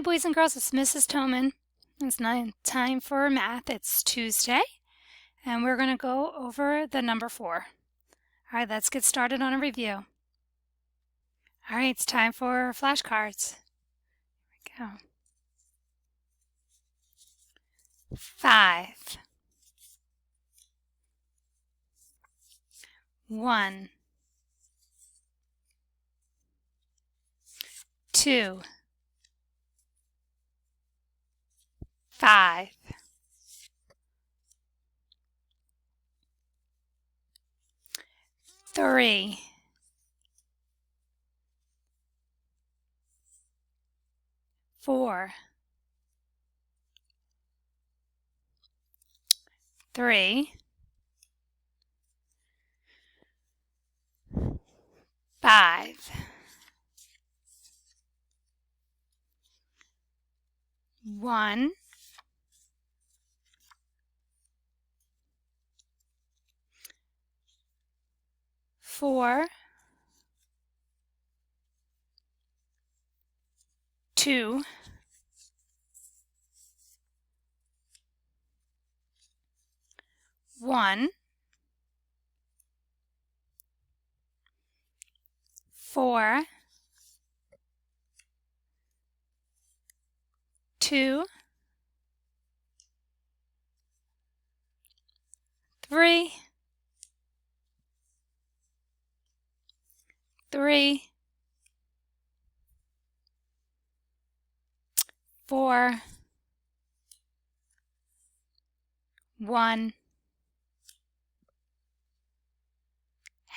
Hi, boys and girls. It's Mrs. Toman. It's time for math. It's Tuesday, and we're going to go over the number 4. All right, let's get started on a review. All right, it's time for flashcards. Here we go. 5, 1, 2, 5, 3, 4, 3, 5, 1, 4, 2, 1, 4, 2, 3, 3, 4, 1,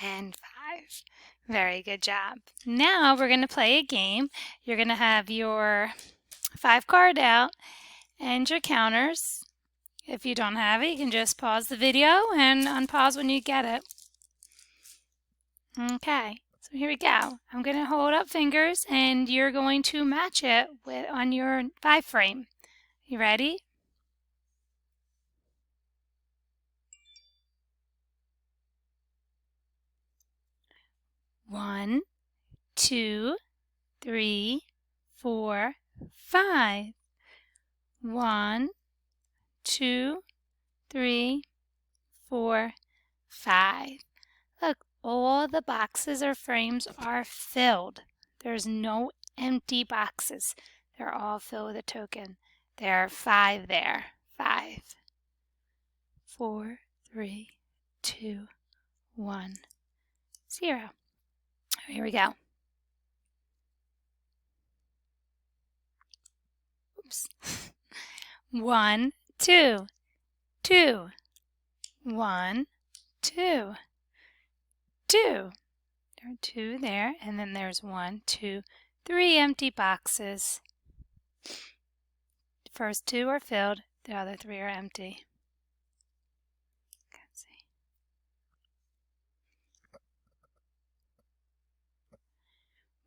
and 5. Very good job. Now we're going to play a game. You're going to have your 5 card out and your counters. If you don't have it, you can just pause the video and unpause when you get it. Okay, so here we go. I'm going to hold up fingers and you're going to match it on your 5 frame. You ready? One, 2, 3, 4, 5. 1, 2, 3, 4, 5. Look, all the boxes or frames are filled. There's no empty boxes. They're all filled with a token. There are 5 there. 5. 4, 3, 2, 1, 0. Here we go. Oops. 1, 2, 2. 1, 2, 2. There are 2 there, and then there's 1, 2, 3 empty boxes. The first 2 are filled, the other 3 are empty. Let's see.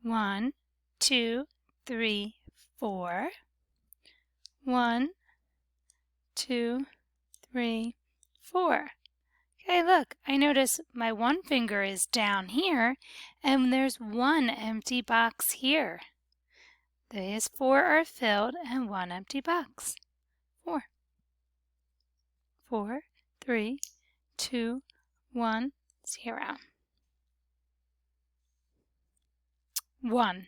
1, 2, 3, 4. 1, 2, 3, 4. Okay, look, I notice my 1 finger is down here, and there's 1 empty box here. These 4 are filled and 1 empty box. 4. 4, 3, 2, 1, 0. 1.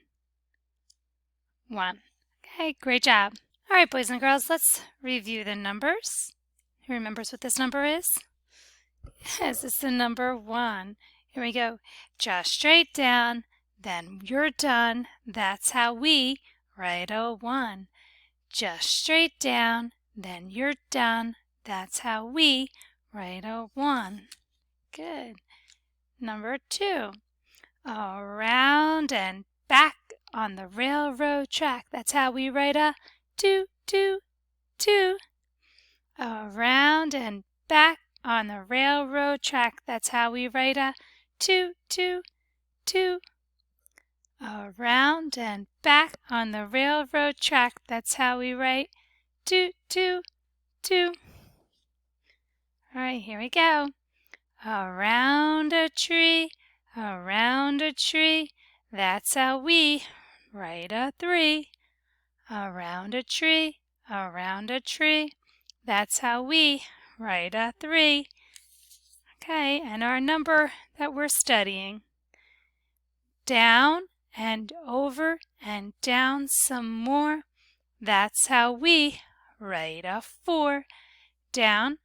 1. Okay, great job. All right, boys and girls, let's review the numbers. Who remembers what this number is? Yes, it's the number 1. Here we go. Just straight down, then you're done. That's how we write a 1. Just straight down, then you're done. That's how we write a 1. Good. Number 2. Around and back on the railroad track. That's how we write a 2, 2, 2. Around and back on the railroad track. That's how we write a 2, 2, 2. Around and back on the railroad track. That's how we write 2, 2, 2. All right, here we go. Around a tree, around a tree. That's how we write a 3. around a tree, around a tree. That's how we write a 3. Okay, and our number that we're studying, down and over and down some more. That's how we write a 4. Down,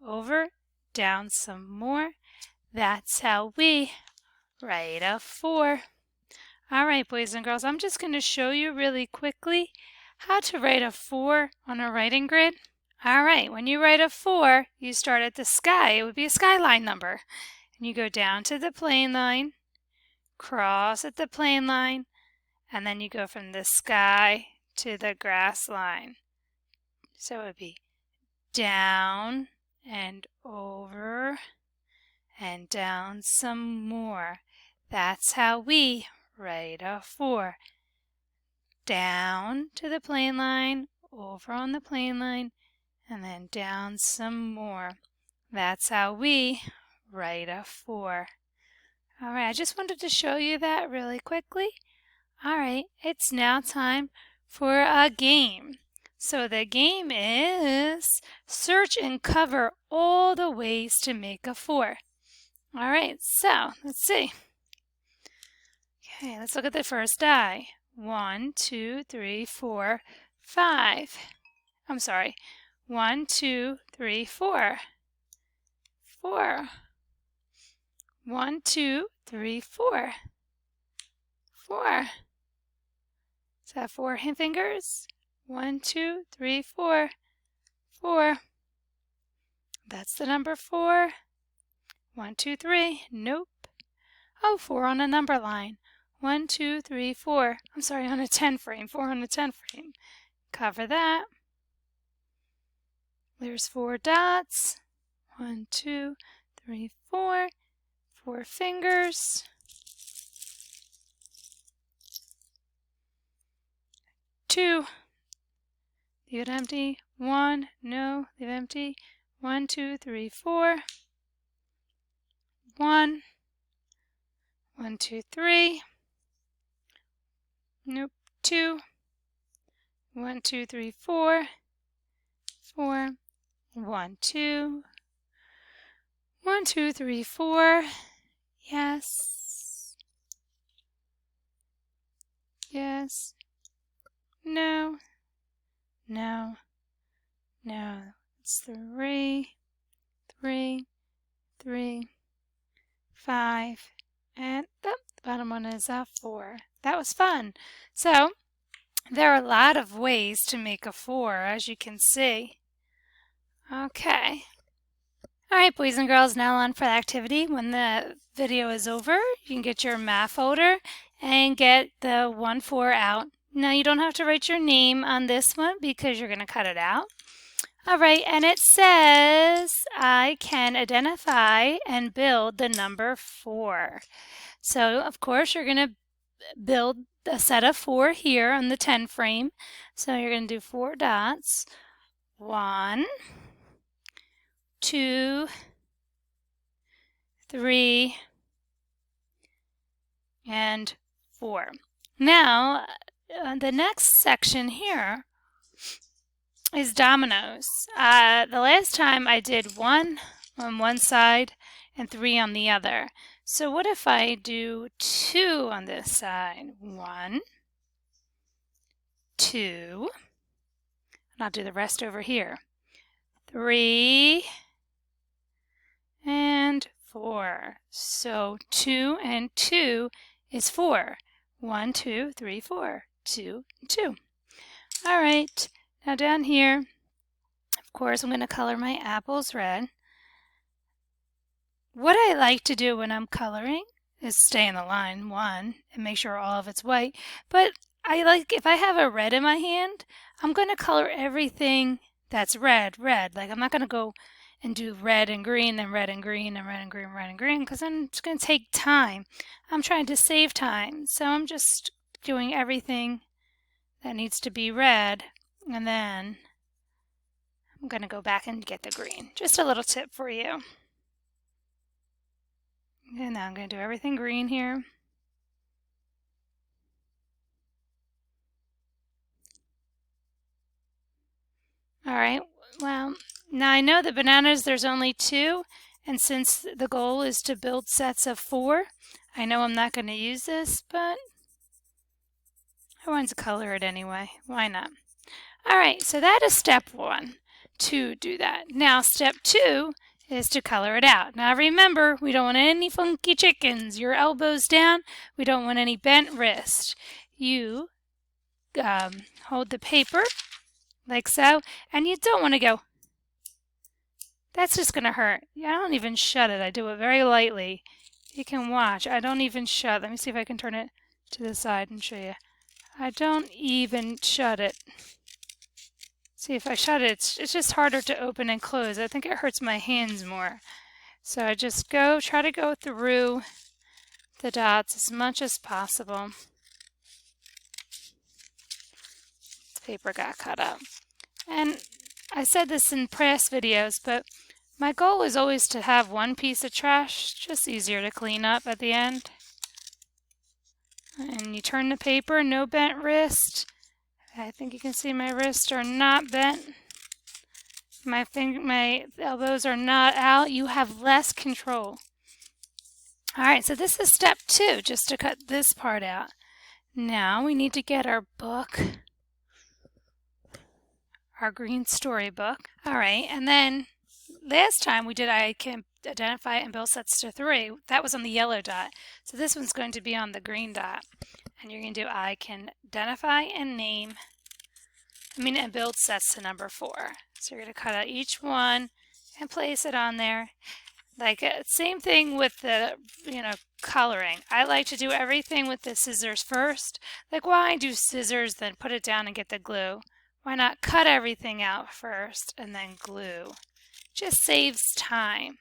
over, down some more. That's how we write a 4. All right, boys and girls, I'm just going to show you really quickly how to write a 4 on a writing grid. All right, when you write a 4, you start at the sky. It would be a skyline number. And you go down to the plane line, cross at the plane line, and then you go from the sky to the grass line. So it would be down and over and down some more. That's how we write a 4. Down to the plane line, over on the plane line, and then down some more. That's how we write a 4. All right, I just wanted to show you that really quickly. All right, it's now time for a game. So the game is search and cover all the ways to make a 4. All right, so let's see. Okay, let's look at the first die. 1, 2, 3, 4, 5. I'm sorry. 1, 2, 3, 4. 4. 1, 2, 3, 4. 4. Is that 4 fingers? 1, 2, 3, 4. 4. That's the number 4. 1, 2, 3. Nope. Oh, 4 on a number line. 1, 2, 3, 4. I'm sorry, on a 10 frame. 4 on a 10 frame. Cover that. There's 4 dots. 1, 2, 3, 4. 4 fingers. 2. Leave it empty. 1. No, leave it empty. 1, 2, 3, 4. 1. 1, 2, 3. Nope. 2. 1, 2, 3, 4. 4. 1, 2. 1, 2, 3, 4. Yes. Yes. No. No. No. It's 3. 3. 3. 5. And the bottom one is a 4. That was fun. So there are a lot of ways to make a 4, as you can see. Okay. All right, boys and girls, now on for the activity. When the video is over, you can get your math folder and get the 1-4 out. Now, you don't have to write your name on this one because you're going to cut it out. All right, and it says, I can identify and build the number 4. So, of course, you're going to build a set of 4 here on the 10 frame. So you're going to do 4 dots. 1, 2, 3, and 4. Now, the next section here is dominoes. The last time I did 1 on one side and 3 on the other. So what if I do 2 on this side? 1, 2, and I'll do the rest over here. 3, and 4. So 2 and 2 is 4. 1, 2, 3, 4. 2, 2. All right, now down here, of course, I'm going to color my apples red. What I like to do when I'm coloring is stay in the line 1 and make sure all of it's white. But I like, if I have a red in my hand, I'm going to color everything that's red, red. Like I'm not going to go and do red and green, then red and green, and red and green, red and green, because then it's going to take time. I'm trying to save time, so I'm just doing everything that needs to be red, and then I'm going to go back and get the green. Just a little tip for you. And now I'm going to do everything green here. Well, now I know the bananas, there's only 2, and since the goal is to build sets of 4, I know I'm not going to use this, but I want to color it anyway. Why not? All right, so that is step 1 to do that. Now step 2 is to color it out. Now remember, we don't want any funky chickens. Your elbows down. We don't want any bent wrist. You hold the paper like so, and you don't want to go. That's just going to hurt. I don't even shut it. I do it very lightly. You can watch. I don't even shut. Let me see if I can turn it to the side and show you. I don't even shut it. See, if I shut it, it's just harder to open and close. I think it hurts my hands more. So I just try to go through the dots as much as possible. The paper got cut up. And I said this in past videos, but my goal is always to have one piece of trash, just easier to clean up at the end. And you turn the paper, no bent wrist. I think you can see my wrists are not bent. My elbows are not out. You have less control. All right, so this is step 2, just to cut this part out. Now we need to get our book, our green storybook. All right, and then last time we did I can identify and build sets to 3. That was on the yellow dot. So this one's going to be on the green dot. And you're going to do I can identify and name, and build sets to number 4. So you're going to cut out each one and place it on there. Like same thing with the, coloring. I like to do everything with the scissors first. Like why do scissors, then put it down and get the glue? Why not cut everything out first and then glue? Just saves time.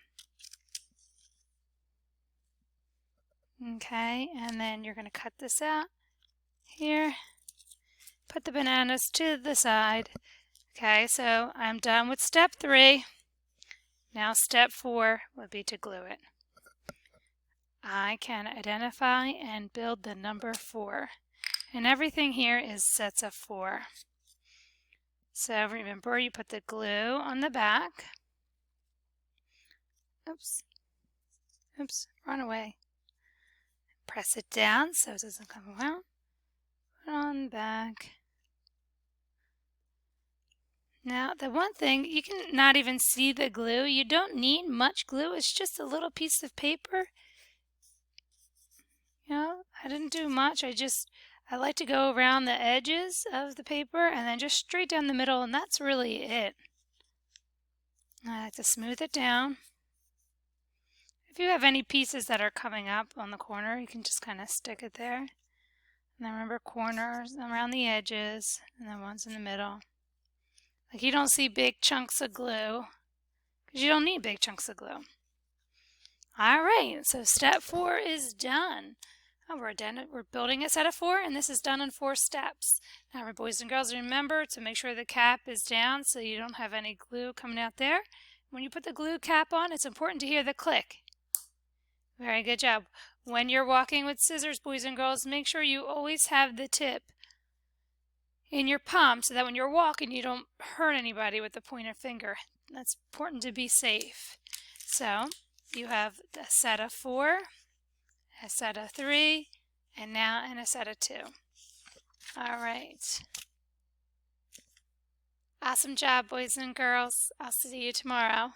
Okay, and then you're going to cut this out here. Put the bananas to the side. Okay, so I'm done with step 3. Now step 4 would be to glue it. I can identify and build the number 4. And everything here is sets of 4. So remember, you put the glue on the back. Oops, run away. Press it down so it doesn't come around. Put it on the back. Now, the one thing, you can not even see the glue. You don't need much glue. It's just a little piece of paper. I didn't do much. I like to go around the edges of the paper and then just straight down the middle, and that's really it. I like to smooth it down. If you have any pieces that are coming up on the corner, you can just kind of stick it there. And then remember, corners around the edges, and then ones in the middle. Like you don't see big chunks of glue, because you don't need big chunks of glue. All right, so step 4 is done. We're building a set of 4, and this is done in 4 steps. Now, boys and girls, remember to make sure the cap is down so you don't have any glue coming out there. When you put the glue cap on, it's important to hear the click. Very good job. When you're walking with scissors, boys and girls, make sure you always have the tip in your palm so that when you're walking, you don't hurt anybody with the pointer finger. That's important to be safe. So you have a set of 4, a set of 3, and now a set of 2. All right. Awesome job, boys and girls. I'll see you tomorrow.